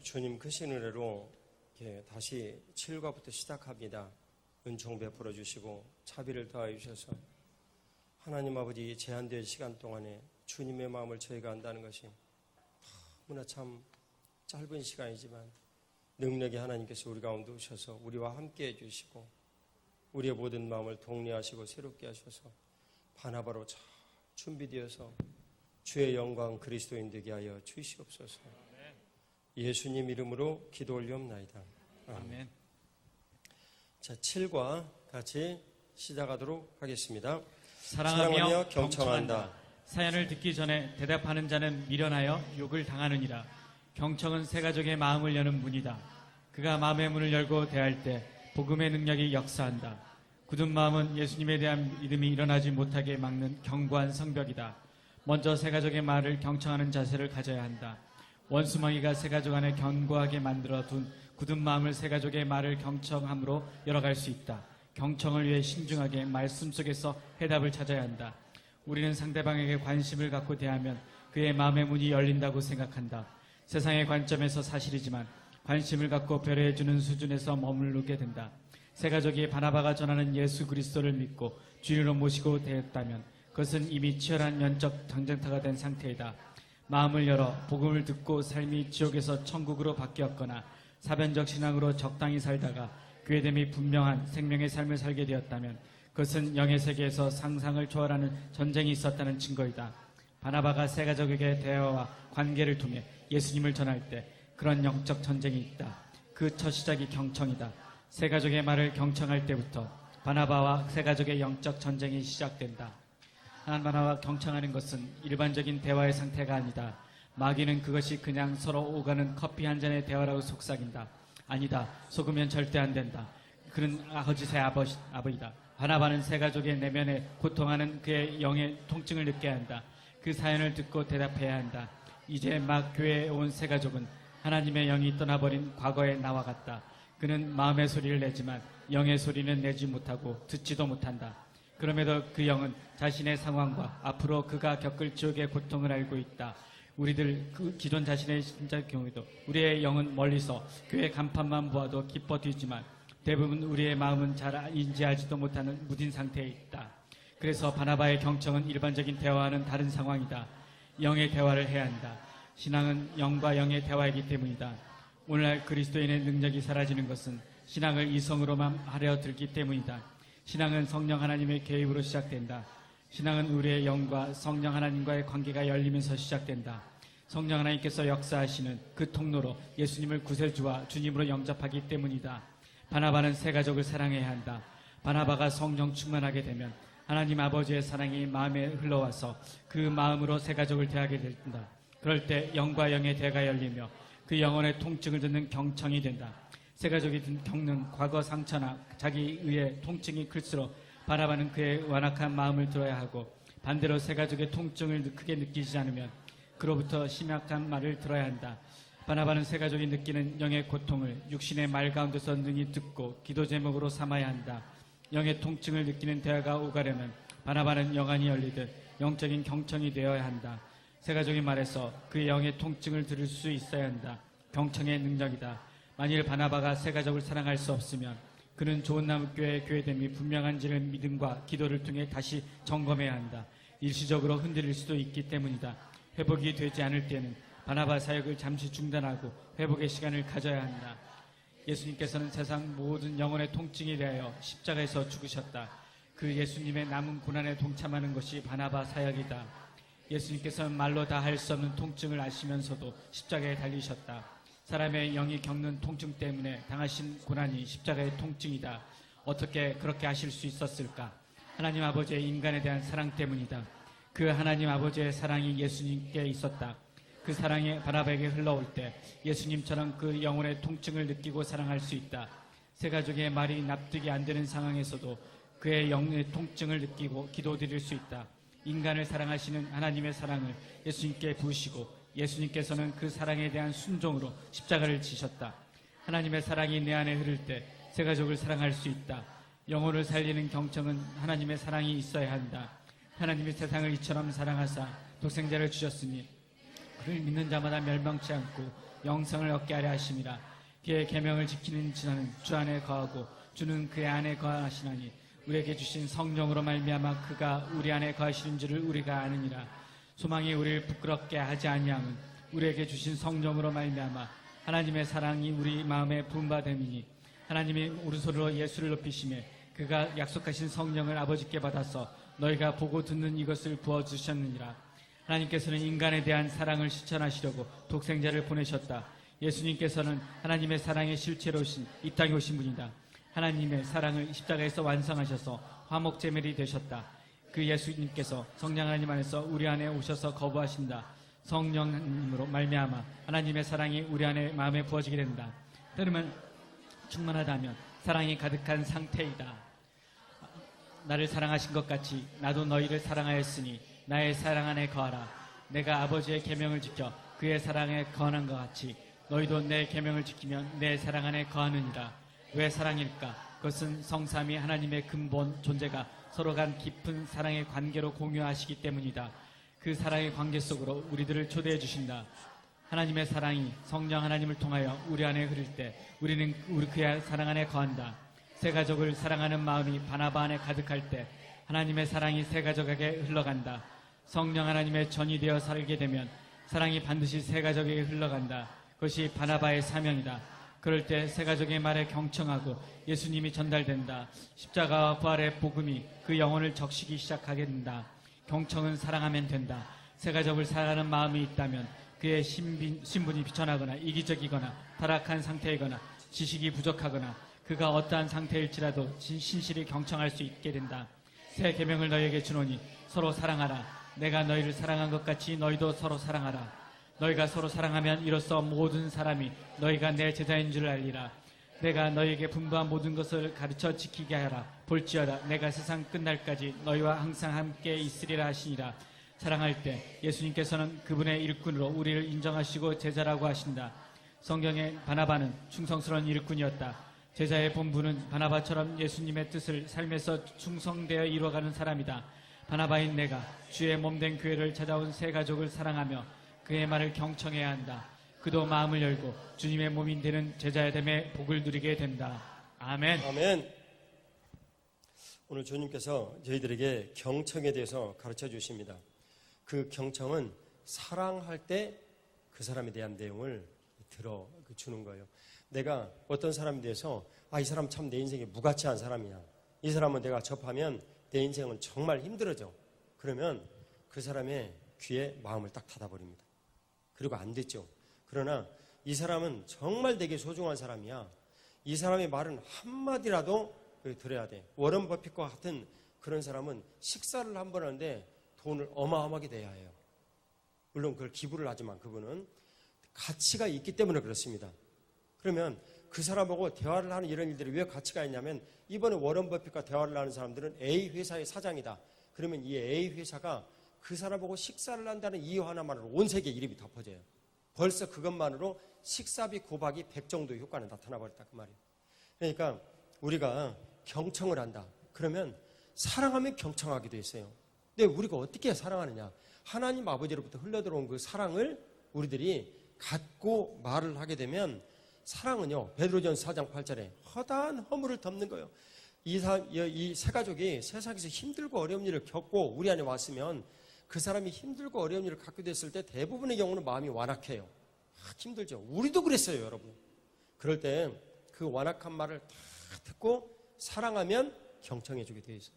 주님 크신 은혜로 다시 7과부터 시작합니다. 은총 베풀어 주시고 차비를 더하여 주셔서 하나님 아버지 제한된 시간 동안에 주님의 마음을 저희가 안다는 것이 너무나 참 짧은 시간이지만 능력의 하나님께서 우리 가운데 오셔서 우리와 함께 해주시고 우리의 모든 마음을 독려하시고 새롭게 하셔서 바나바로 잘 준비되어서 주의 영광 그리스도인 되게 하여 주시옵소서. 예수님 이름으로 기도 올리옵나이다. 아멘. 자, 7과 같이 시작하도록 하겠습니다. 사랑하며 경청한다. 사연을 듣기 전에 대답하는 자는 미련하여 욕을 당하느니라. 경청은 새 가족의 마음을 여는 문이다. 그가 마음의 문을 열고 대할 때 복음의 능력이 역사한다. 굳은 마음은 예수님에 대한 믿음이 일어나지 못하게 막는 견고한 성벽이다. 먼저 새 가족의 말을 경청하는 자세를 가져야 한다. 원수마귀가 새 가족 안에 견고하게 만들어 둔 굳은 마음을 새 가족의 말을 경청함으로 열어갈 수 있다. 경청을 위해 신중하게 말씀 속에서 해답을 찾아야 한다. 우리는 상대방에게 관심을 갖고 대하면 그의 마음의 문이 열린다고 생각한다. 세상의 관점에서 사실이지만 관심을 갖고 배려해주는 수준에서 머무르게 된다. 새 가족이 바나바가 전하는 예수 그리스도를 믿고 주인으로 모시고 되었다면 그것은 이미 치열한 영적 전쟁터가 된 상태이다. 마음을 열어 복음을 듣고 삶이 지옥에서 천국으로 바뀌었거나 사변적 신앙으로 적당히 살다가 교회됨이 분명한 생명의 삶을 살게 되었다면 그것은 영의 세계에서 상상을 초월하는 전쟁이 있었다는 증거이다. 바나바가 새 가족에게 대화와 관계를 통해 예수님을 전할 때 그런 영적 전쟁이 있다. 그 첫 시작이 경청이다. 새 가족의 말을 경청할 때부터 바나바와 새 가족의 영적 전쟁이 시작된다. 바나바와 경청하는 것은 일반적인 대화의 상태가 아니다. 마귀는 그것이 그냥 서로 오가는 커피 한 잔의 대화라고 속삭인다. 아니다. 속으면 절대 안 된다. 그는 거짓의 아버지다. 바나바는 새 가족의 내면에 고통하는 그의 영의 통증을 느껴야 한다. 그 사연을 듣고 대답해야 한다. 이제 막 교회에 온 새 가족은 하나님의 영이 떠나버린 과거의 나와 같다. 그는 마음의 소리를 내지만 영의 소리는 내지 못하고 듣지도 못한다. 그럼에도 그 영은 자신의 상황과 앞으로 그가 겪을 지옥의 고통을 알고 있다. 우리들 그 기존 자신의 신자의 경우에도 우리의 영은 멀리서 교회 간판만 보아도 기뻐 뛰지만 대부분 우리의 마음은 잘 인지하지도 못하는 무딘 상태에 있다. 그래서 바나바의 경청은 일반적인 대화와는 다른 상황이다. 영의 대화를 해야 한다. 신앙은 영과 영의 대화이기 때문이다. 오늘날 그리스도인의 능력이 사라지는 것은 신앙을 이성으로만 하려 들기 때문이다. 신앙은 성령 하나님의 개입으로 시작된다. 신앙은 우리의 영과 성령 하나님과의 관계가 열리면서 시작된다. 성령 하나님께서 역사하시는 그 통로로 예수님을 구세주와 주님으로 영접하기 때문이다. 바나바는 새 가족을 사랑해야 한다. 바나바가 성령 충만하게 되면 하나님 아버지의 사랑이 마음에 흘러와서 그 마음으로 새 가족을 대하게 된다. 그럴 때 영과 영의 대가 열리며 그 영혼의 통증을 듣는 경청이 된다. 새 가족이 겪는 과거 상처나 자기 의의 통증이 클수록 바나바는 그의 완악한 마음을 들어야 하고 반대로 새 가족의 통증을 크게 느끼지 않으면 그로부터 심약한 말을 들어야 한다. 바나바는 새 가족이 느끼는 영의 고통을 육신의 말 가운데서 능히 듣고 기도 제목으로 삼아야 한다. 영의 통증을 느끼는 대화가 오가려면 바나바는 영안이 열리듯 영적인 경청이 되어야 한다. 새 가족이 말해서 그 영의 통증을 들을 수 있어야 한다. 경청의 능력이다. 만일 바나바가 새 가족을 사랑할 수 없으면 그는 좋은 나무교회의 교회됨이 분명한지를 믿음과 기도를 통해 다시 점검해야 한다. 일시적으로 흔들릴 수도 있기 때문이다. 회복이 되지 않을 때는 바나바 사역을 잠시 중단하고 회복의 시간을 가져야 한다. 예수님께서는 세상 모든 영혼의 통증에 대하여 십자가에서 죽으셨다. 그 예수님의 남은 고난에 동참하는 것이 바나바 사역이다. 예수님께서는 말로 다 할 수 없는 통증을 아시면서도 십자가에 달리셨다. 사람의 영이 겪는 통증 때문에 당하신 고난이 십자가의 통증이다. 어떻게 그렇게 하실 수 있었을까? 하나님 아버지의 인간에 대한 사랑 때문이다. 그 하나님 아버지의 사랑이 예수님께 있었다. 그 사랑이 바나바에게 흘러올 때 예수님처럼 그 영혼의 통증을 느끼고 사랑할 수 있다. 새 가족의 말이 납득이 안 되는 상황에서도 그의 영의 통증을 느끼고 기도드릴 수 있다. 인간을 사랑하시는 하나님의 사랑을 예수님께 부으시고 예수님께서는 그 사랑에 대한 순종으로 십자가를 지셨다. 하나님의 사랑이 내 안에 흐를 때 새 가족을 사랑할 수 있다. 영혼을 살리는 경청은 하나님의 사랑이 있어야 한다. 하나님이 세상을 이처럼 사랑하사 독생자를 주셨으니 그를 믿는 자마다 멸망치 않고 영생을 얻게 하려 하심이라. 그의 계명을 지키는 자는 주 안에 거하고 주는 그의 안에 거하시나니 우리에게 주신 성령으로 말미암아 그가 우리 안에 거하시는 줄을 우리가 아느니라. 소망이 우리를 부끄럽게 하지 아니함은 우리에게 주신 성령으로 말미암아 하나님의 사랑이 우리 마음에 부음받음이니 하나님이 오른손으로 예수를 높이시매 그가 약속하신 성령을 아버지께 받아서 너희가 보고 듣는 이것을 부어주셨느니라. 하나님께서는 인간에 대한 사랑을 실천하시려고 독생자를 보내셨다. 예수님께서는 하나님의 사랑의 실체로 오신 이 땅에 오신 분이다. 하나님의 사랑을 십자가에서 완성하셔서 화목제물이 되셨다. 그 예수님께서 성령 하나님 안에서 우리 안에 오셔서 거부하신다. 성령님으로 말미암아 하나님의 사랑이 우리 안에 마음에 부어지게 된다. 그러면 충만하다면 사랑이 가득한 상태이다. 나를 사랑하신 것 같이 나도 너희를 사랑하였으니 나의 사랑 안에 거하라. 내가 아버지의 계명을 지켜 그의 사랑에 거하는 것 같이 너희도 내 계명을 지키면 내 사랑 안에 거하느니라. 왜 사랑일까? 그것은 성삼위 하나님의 근본 존재가 서로 간 깊은 사랑의 관계로 공유하시기 때문이다. 그 사랑의 관계 속으로 우리들을 초대해 주신다. 하나님의 사랑이 성령 하나님을 통하여 우리 안에 흐를 때 우리는 그의 사랑 안에 거한다. 새 가족을 사랑하는 마음이 바나바 안에 가득할 때 하나님의 사랑이 새 가족에게 흘러간다. 성령 하나님의 전이 되어 살게 되면 사랑이 반드시 새 가족에게 흘러간다. 그것이 바나바의 사명이다. 그럴 때 새 가족의 말에 경청하고 예수님이 전달된다. 십자가와 부활의 복음이 그 영혼을 적시기 시작하게 된다. 경청은 사랑하면 된다. 새 가족을 사랑하는 마음이 있다면 그의 신분이 비천하거나 이기적이거나 타락한 상태이거나 지식이 부족하거나 그가 어떠한 상태일지라도 신실히 경청할 수 있게 된다. 새 계명을 너희에게 주노니 서로 사랑하라. 내가 너희를 사랑한 것 같이 너희도 서로 사랑하라. 너희가 서로 사랑하면 이로써 모든 사람이 너희가 내 제자인 줄 알리라. 내가 너희에게 분부한 모든 것을 가르쳐 지키게 하라. 볼지어다 내가 세상 끝날까지 너희와 항상 함께 있으리라 하시니라. 사랑할 때 예수님께서는 그분의 일꾼으로 우리를 인정하시고 제자라고 하신다. 성경의 바나바는 충성스러운 일꾼이었다. 제자의 본분은 바나바처럼 예수님의 뜻을 삶에서 충성되어 이루어가는 사람이다. 바나바인 내가 주의 몸된 교회를 찾아온 새 가족을 사랑하며 그의 말을 경청해야 한다. 그도 마음을 열고 주님의 몸이 되는 제자의 됨에 복을 누리게 된다. 아멘. 아멘. 오늘 주님께서 저희들에게 경청에 대해서 가르쳐 주십니다. 그 경청은 사랑할 때 그 사람에 대한 내용을 들어주는 거예요. 내가 어떤 사람에 대해서 이 사람 참 내 인생에 무가치한 사람이야. 이 사람은 내가 접하면 내 인생은 정말 힘들어져. 그러면 그 사람의 귀에 마음을 딱 닫아버립니다. 그리고 안 됐죠. 그러나 이 사람은 정말 되게 소중한 사람이야. 이 사람의 말은 한마디라도 들어야 돼. 워런 버핏과 같은 그런 사람은 식사를 한 번 하는데 돈을 어마어마하게 내야 해요. 물론 그걸 기부를 하지만 그분은 가치가 있기 때문에 그렇습니다. 그러면 그 사람하고 대화를 하는 이런 일들이 왜 가치가 있냐면 이번에 워런 버핏과 대화를 하는 사람들은 A 회사의 사장이다. 그러면 이 A 회사가 그 사람하고 식사를 한다는 이유 하나만으로 온 세계에 이름이 덮어져요. 벌써 그것만으로 식사비 고박이 100 정도의 효과는 나타나버렸다 그 말이에요. 그러니까 우리가 경청을 한다. 그러면 사랑하면 경청하게 돼 있어요. 근데 우리가 어떻게 사랑하느냐? 하나님 아버지로부터 흘러들어온 그 사랑을 우리들이 갖고 말을 하게 되면 사랑은요, 베드로전서 4장 8절에 허다한 허물을 덮는 거예요. 이 세 가족이 세상에서 힘들고 어려운 일을 겪고 우리 안에 왔으면 그 사람이 힘들고 어려운 일을 갖게 됐을 때 대부분의 경우는 마음이 완악해요. 힘들죠. 우리도 그랬어요, 여러분. 그럴 때 그 완악한 말을 다 듣고 사랑하면 경청해주게 되어 있어요.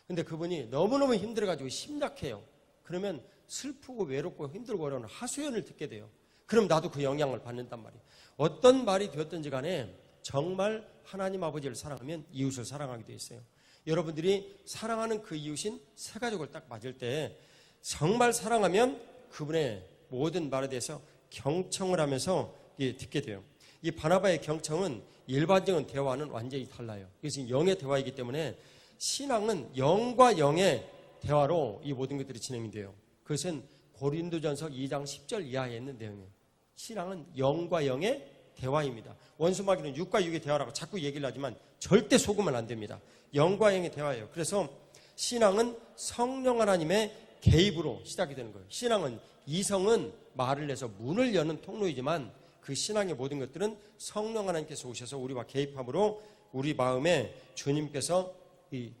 근데 그분이 너무너무 힘들어가지고 심약해요. 그러면 슬프고 외롭고 힘들고 어려운 하소연을 듣게 돼요. 그럼 나도 그 영향을 받는단 말이에요. 어떤 말이 되었든지 간에 정말 하나님 아버지를 사랑하면 이웃을 사랑하게 되어 있어요. 여러분들이 사랑하는 그 이웃인 새 가족을 딱 맞을 때 정말 사랑하면 그분의 모든 말에 대해서 경청을 하면서 듣게 돼요. 이 바나바의 경청은 일반적인 대화와는 완전히 달라요. 이것은 영의 대화이기 때문에 신앙은 영과 영의 대화로 이 모든 것들이 진행이 돼요. 그것은 고린도전서 2장 10절 이하에 있는 내용이에요. 신앙은 영과 영의 대화입니다. 원수마귀는 육과 육의 대화라고 자꾸 얘기를 하지만 절대 속으면 안 됩니다. 영과 영의 대화예요. 그래서 신앙은 성령 하나님의 개입으로 시작이 되는 거예요. 신앙은, 이성은 말을 내서 문을 여는 통로이지만 그 신앙의 모든 것들은 성령 하나님께서 오셔서 우리와 개입함으로 우리 마음에 주님께서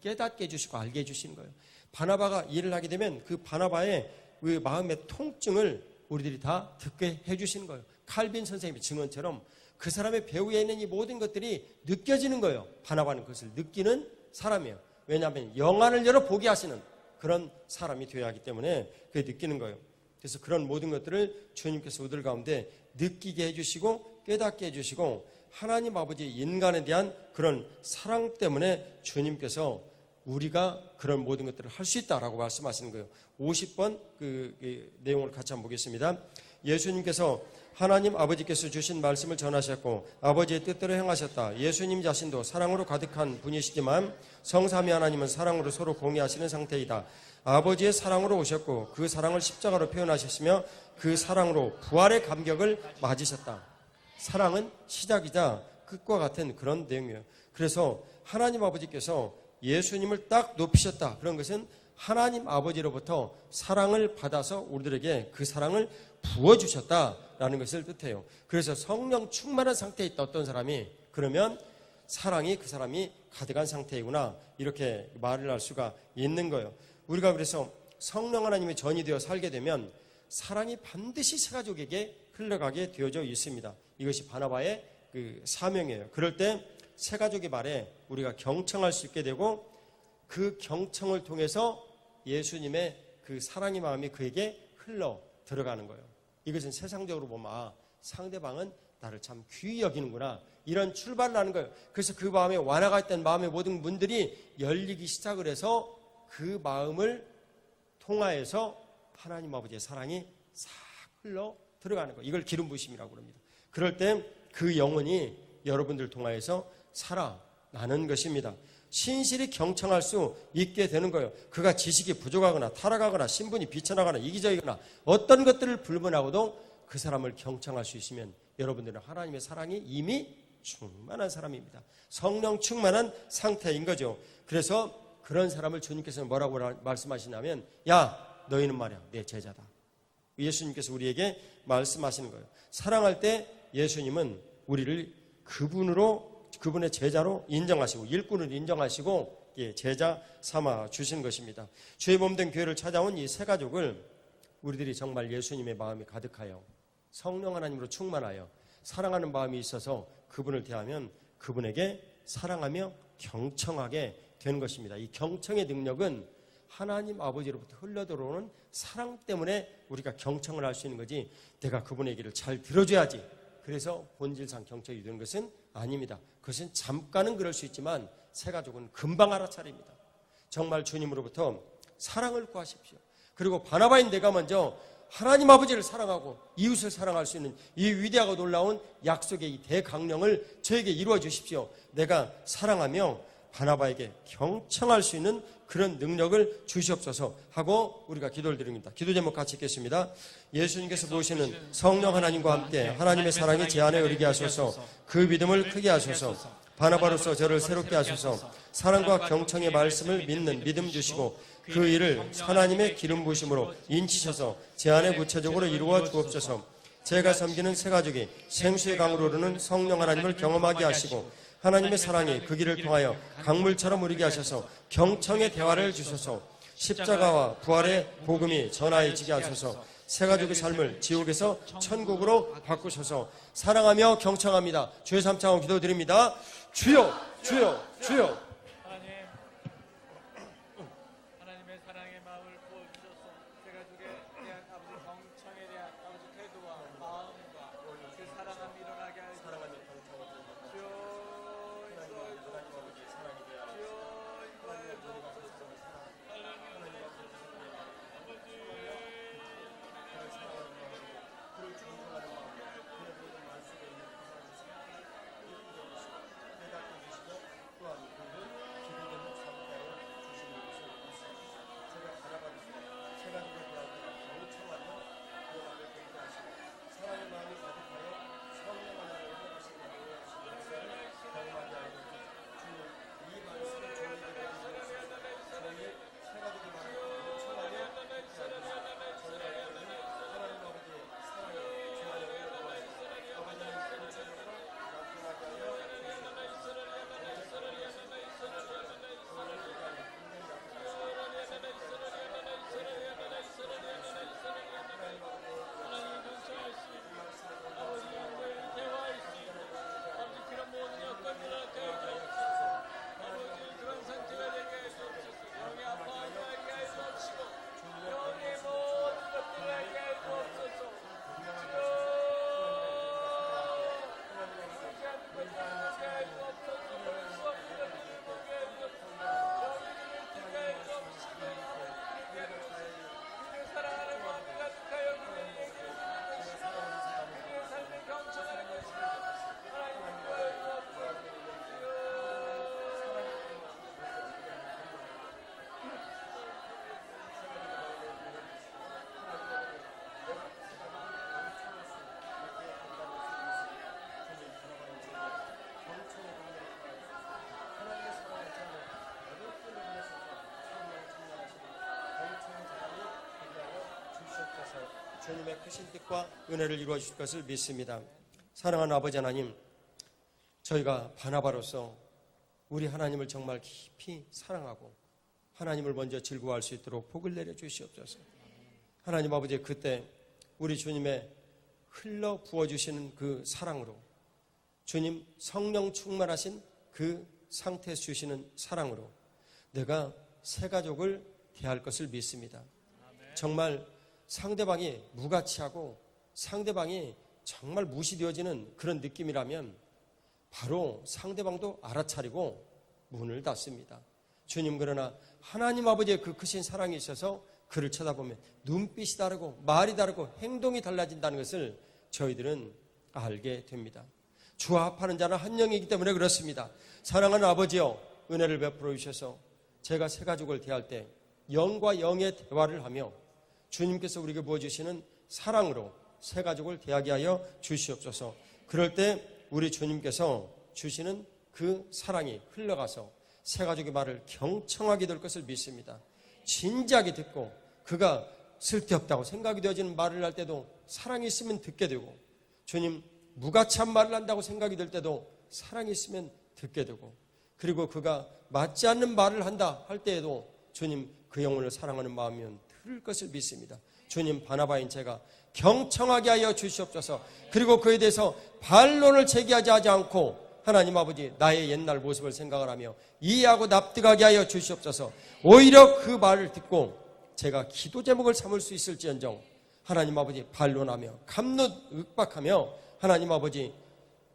깨닫게 해주시고 알게 해주시는 거예요. 바나바가 일을 하게 되면 그 바나바의 그 마음의 통증을 우리들이 다 듣게 해주시는 거예요. 칼빈 선생님의 증언처럼 그 사람의 배후에 있는 이 모든 것들이 느껴지는 거예요. 바나바는 그것을 느끼는 사람이에요. 왜냐하면 영안을 열어 보게 하시는 그런 사람이 되어야 하기 때문에 그게 느끼는 거예요. 그래서 그런 모든 것들을 주님께서 우리들 가운데 느끼게 해주시고 깨닫게 해주시고 하나님 아버지 인간에 대한 그런 사랑 때문에 주님께서 우리가 그런 모든 것들을 할 수 있다라고 말씀하시는 거예요. 50번 그 내용을 같이 한번 보겠습니다. 예수님께서 하나님 아버지께서 주신 말씀을 전하셨고 아버지의 뜻대로 행하셨다. 예수님 자신도 사랑으로 가득한 분이시지만 성삼위 하나님은 사랑으로 서로 공유하시는 상태이다. 아버지의 사랑으로 오셨고 그 사랑을 십자가로 표현하셨으며 그 사랑으로 부활의 감격을 맞으셨다. 사랑은 시작이자 끝과 같은 그런 내용이에요. 그래서 하나님 아버지께서 예수님을 딱 높이셨다. 그런 것은 하나님 아버지로부터 사랑을 받아서 우리들에게 그 사랑을 부어주셨다라는 것을 뜻해요. 그래서 성령 충만한 상태에 있다 어떤 사람이, 그러면 사랑이 그 사람이 가득한 상태이구나, 이렇게 말을 할 수가 있는 거예요. 우리가 그래서 성령 하나님이 전이 되어 살게 되면 사랑이 반드시 새 가족에게 흘러가게 되어져 있습니다. 이것이 바나바의 그 사명이에요. 그럴 때 새 가족의 말에 우리가 경청할 수 있게 되고 그 경청을 통해서 예수님의 그 사랑의 마음이 그에게 흘러 들어가는 거예요. 이것은 세상적으로 보면 상대방은 나를 참 귀히 여기는구나, 이런 출발을 하는 거예요. 그래서 그 마음에 완화가 있던 마음의 모든 문들이 열리기 시작을 해서 그 마음을 통하여서 하나님 아버지의 사랑이 싹 흘러 들어가는 거예요. 이걸 기름 부으심이라고 합니다. 그럴 때 그 영혼이 여러분들 통하여서 살아나는 것입니다. 신실히 경청할 수 있게 되는 거예요. 그가 지식이 부족하거나 타락하거나 신분이 비천하거나 이기적이거나 어떤 것들을 불문하고도 그 사람을 경청할 수 있으면 여러분들은 하나님의 사랑이 이미 충만한 사람입니다. 성령 충만한 상태인 거죠. 그래서 그런 사람을 주님께서는 뭐라고 말씀하시냐면, 야 너희는 말이야 내 제자다. 예수님께서 우리에게 말씀하시는 거예요. 사랑할 때 예수님은 우리를 그분의 제자로 인정하시고 일꾼을 인정하시고 제자 삼아 주신 것입니다. 주의 몸된 교회를 찾아온 이 새 가족을 우리들이 정말 예수님의 마음이 가득하여 성령 하나님으로 충만하여 사랑하는 마음이 있어서 그분을 대하면 그분에게 사랑하며 경청하게 되는 것입니다. 이 경청의 능력은 하나님 아버지로부터 흘러들어오는 사랑 때문에 우리가 경청을 할 수 있는 거지, 내가 그분의 얘기를 잘 들어줘야지 그래서 본질상 경청이 되는 것은 아닙니다. 그것은 잠깐은 그럴 수 있지만 새 가족은 금방 알아차립니다. 정말 주님으로부터 사랑을 구하십시오. 그리고 바나바인 내가 먼저 하나님 아버지를 사랑하고 이웃을 사랑할 수 있는 이 위대하고 놀라운 약속의 이 대강령을 저에게 이루어 주십시오. 내가 사랑하며 바나바에게 경청할 수 있는 그런 능력을 주시옵소서 하고 우리가 기도를 드립니다. 기도 제목 같이 읽겠습니다. 예수님께서 보시는 성령 하나님과 함께 하나님의 사랑이 제 안에 흐르게 하소서. 그 믿음을 크게 하소서. 바나바로서 저를 새롭게 하소서. 사랑과 경청의 말씀을 믿는 믿음 주시고 그 일을 하나님의 기름 부으심으로 인치셔서 제 안에 구체적으로 이루어 주옵소서. 제가 섬기는 새 가족이 생수의 강으로 흐르는 성령 하나님을 경험하게 하시고 하나님의 사랑이 그 길을 통하여 강물처럼 흐르게 하셔서 경청의 대화를 주소서. 십자가와 부활의 복음이 전하여지게 하소서. 새 가족의 삶을 지옥에서 천국으로 바꾸셔서 사랑하며 경청합니다. 주의 삼창하고 기도드립니다. 주여 주여 주여. 하나님의 사랑의 마음을 부어주셔서 새 가족에 대한 아버지 경청에 대한 아버지 태도와 마음과 그 사랑함이 일어나게 하여 주님의 크신 뜻과 은혜를 이루어 주실 것을 믿습니다. 사랑하는 아버지 하나님, 저희가 바나바로서 우리 하나님을 정말 깊이 사랑하고 하나님을 먼저 즐거워할 수 있도록 복을 내려 주시옵소서. 하나님 아버지, 그때 우리 주님의 흘러 부어주시는 그 사랑으로, 주님 성령 충만하신 그 상태에서 주시는 사랑으로 내가 새 가족을 대할 것을 믿습니다. 정말 상대방이 무가치하고 상대방이 정말 무시되어지는 그런 느낌이라면 바로 상대방도 알아차리고 문을 닫습니다. 주님, 그러나 하나님 아버지의 그 크신 사랑이 있어서 그를 쳐다보면 눈빛이 다르고 말이 다르고 행동이 달라진다는 것을 저희들은 알게 됩니다. 주와 합하는 자는 한 영이기 때문에 그렇습니다. 사랑하는 아버지여, 은혜를 베풀어 주셔서 제가 새 가족을 대할 때 영과 영의 대화를 하며 주님께서 우리에게 부어주시는 사랑으로 새 가족을 대하게 하여 주시옵소서. 그럴 때 우리 주님께서 주시는 그 사랑이 흘러가서 새 가족의 말을 경청하게 될 것을 믿습니다. 진지하게 듣고 그가 쓸데없다고 생각이 되어지는 말을 할 때도 사랑이 있으면 듣게 되고, 주님 무가치한 말을 한다고 생각이 될 때도 사랑이 있으면 듣게 되고, 그리고 그가 맞지 않는 말을 한다 할 때에도 주님 그 영혼을 사랑하는 마음이면 들을 것을 믿습니다. 주님, 바나바인 제가 경청하게 하여 주시옵소서. 그리고 그에 대해서 반론을 제기하지 않고 하나님 아버지, 나의 옛날 모습을 생각을 하며 이해하고 납득하게 하여 주시옵소서. 오히려 그 말을 듣고 제가 기도 제목을 삼을 수 있을지언정 하나님 아버지, 반론하며 갑론윽박하며 하나님 아버지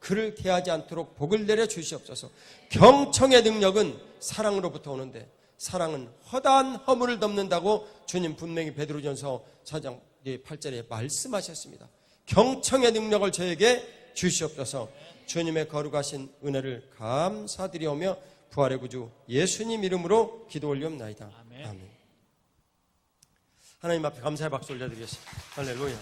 그를 대하지 않도록 복을 내려 주시옵소서. 경청의 능력은 사랑으로부터 오는데 사랑은 허다한 허물을 덮는다고 주님 분명히 베드로전서 4장 8절에 말씀하셨습니다. 경청의 능력을 저에게 주시옵소서. 주님의 거룩하신 은혜를 감사드리오며 부활의 구주 예수님 이름으로 기도 올리옵나이다. 아멘. 하나님 앞에 감사의 박수 올려드리겠습니다. 할렐루야.